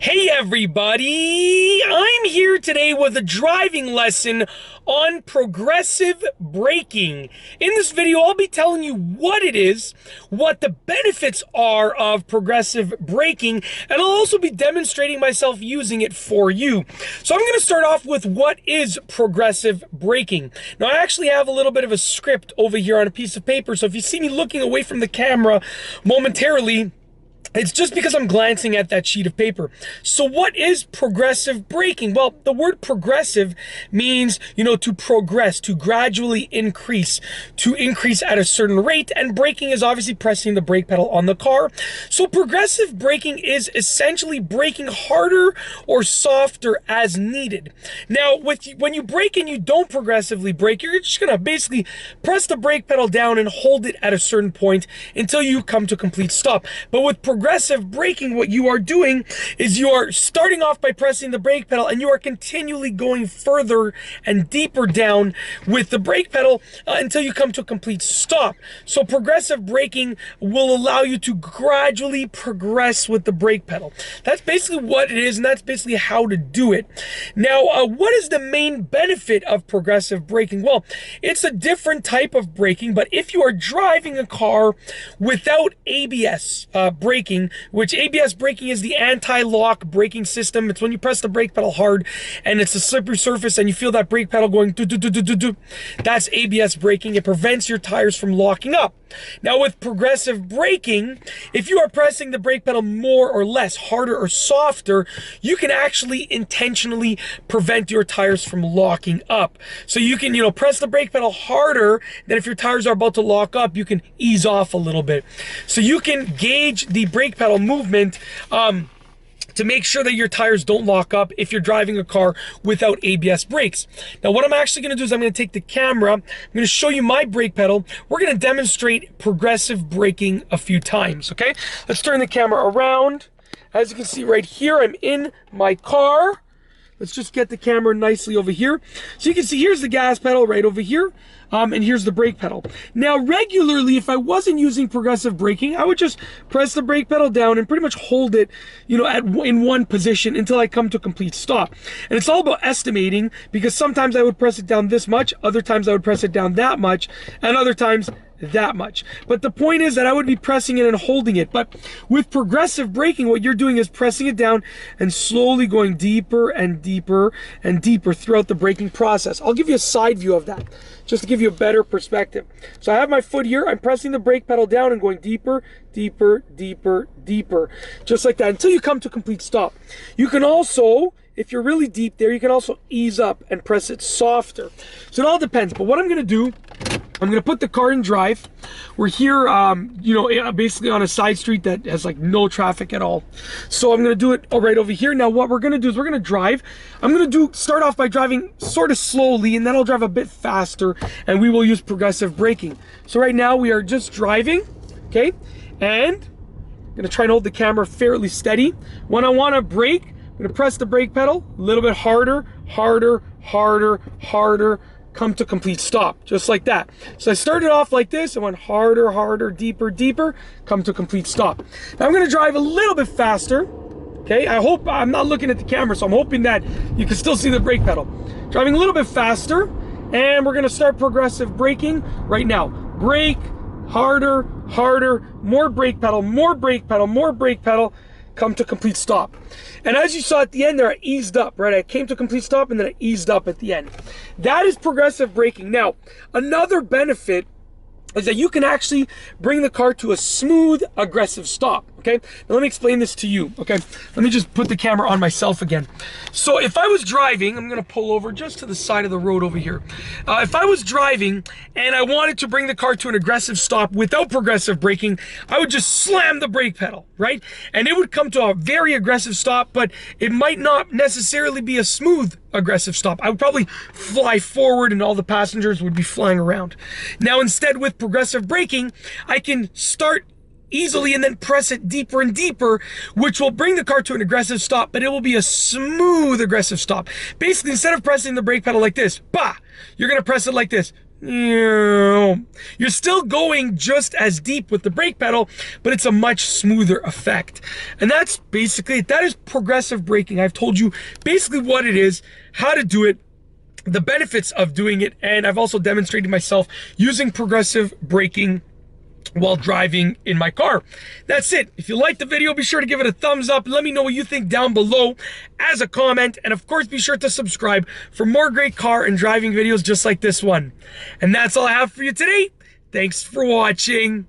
Hey everybody! I'm here today with a driving lesson on progressive braking. In this video, I'll be telling you what it is, what the benefits are of progressive braking, and I'll also be demonstrating myself using it for you. So I'm going to start off with what is progressive braking. Now, I actually have a little bit of a script over here on a piece of paper, so if you see me looking away from the camera momentarily, it's just because I'm glancing at that sheet of paper. So what is progressive braking? Well, the word progressive means, to progress, to gradually increase, to increase at a certain rate. And braking is obviously pressing the brake pedal on the car. So progressive braking is essentially braking harder or softer as needed. Now, when you brake and you don't progressively brake, you're just going to basically press the brake pedal down and hold it at a certain point until you come to complete stop. But with progressive braking, what you are doing is you are starting off by pressing the brake pedal and you are continually going further and deeper down with the brake pedal until you come to a complete stop. So progressive braking will allow you to gradually progress with the brake pedal. That's basically what it is, and that's basically how to do it. Now, what is the main benefit of progressive braking? Well, it's a different type of braking, but if you are driving a car without ABS braking, which ABS braking is the anti-lock braking system. It's when you press the brake pedal hard and it's a slippery surface and you feel that brake pedal going do do do do do do. That's ABS braking. It prevents your tires from locking up. Now with progressive braking, if you are pressing the brake pedal more or less, harder or softer, you can actually intentionally prevent your tires from locking up. So you can, press the brake pedal harder, then if your tires are about to lock up, you can ease off a little bit. So you can gauge the brake pedal movement to make sure that your tires don't lock up if you're driving a car without ABS brakes. Now, what I'm actually going to do is I'm going to take the camera, I'm going to show you my brake pedal. We're going to demonstrate progressive braking a few times, okay? Let's turn the camera around. As you can see right here, I'm in my car. Let's just get the camera nicely over here. So you can see here's the gas pedal right over here. And here's the brake pedal. Now, regularly, if I wasn't using progressive braking, I would just press the brake pedal down and pretty much hold it, in one position until I come to a complete stop. And it's all about estimating, because sometimes I would press it down this much, other times I would press it down that much, and other times that much. But the point is that I would be pressing it and holding it. But with progressive braking, what you're doing is pressing it down and slowly going deeper and deeper and deeper throughout the braking process. I'll give you a side view of that, just to give you a better perspective. So I have my foot here, I'm pressing the brake pedal down and going deeper, deeper, deeper, deeper, just like that, until you come to complete stop. You can also, if you're really deep there, you can also ease up and press it softer. So it all depends. But what I'm going to do, I'm going to put the car in drive. We're here, basically on a side street that has like no traffic at all. So I'm going to do it right over here. Now what we're going to do is we're going to drive. I'm going to start off by driving sort of slowly, and then I'll drive a bit faster, and we will use progressive braking. So right now we are just driving, okay? And I'm going to try and hold the camera fairly steady. When I want to brake, I'm going to press the brake pedal a little bit harder, harder, harder, harder, come to complete stop, just like that. So I started off like this, I went harder, harder, deeper, deeper, come to complete stop. Now I'm going to drive a little bit faster, okay? I hope, I'm not looking at the camera, so I'm hoping that you can still see the brake pedal. Driving a little bit faster, and we're going to start progressive braking right now. Brake, harder, harder, more brake pedal, more brake pedal, more brake pedal, come to complete stop. And as you saw at the end there, I eased up, right? I came to complete stop and then I eased up at the end. That is progressive braking. Now, another benefit is that you can actually bring the car to a smooth, aggressive stop, okay? Now let me explain this to you, okay? Let me just put the camera on myself again. So if I was driving, I'm gonna pull over just to the side of the road over here. If I was driving and I wanted to bring the car to an aggressive stop without progressive braking, I would just slam the brake pedal, right? And it would come to a very aggressive stop, but it might not necessarily be a smooth aggressive stop. I would probably fly forward and all the passengers would be flying around. Now instead, with progressive braking, I can start easily and then press it deeper and deeper, which will bring the car to an aggressive stop, but it will be a smooth aggressive stop. Basically, instead of pressing the brake pedal like this, bah, you're gonna press it like this, You're still going just as deep with the brake pedal, but it's a much smoother effect. And that's basically it. That is progressive braking. I've told you basically what it is, how to do it, the benefits of doing it, and I've also demonstrated myself using progressive braking while driving in my car. That's it. If you liked the video, be sure to give it a thumbs up. Let me know what you think down below as a comment. And of course, be sure to subscribe for more great car and driving videos just like this one. And that's all I have for you today. Thanks for watching.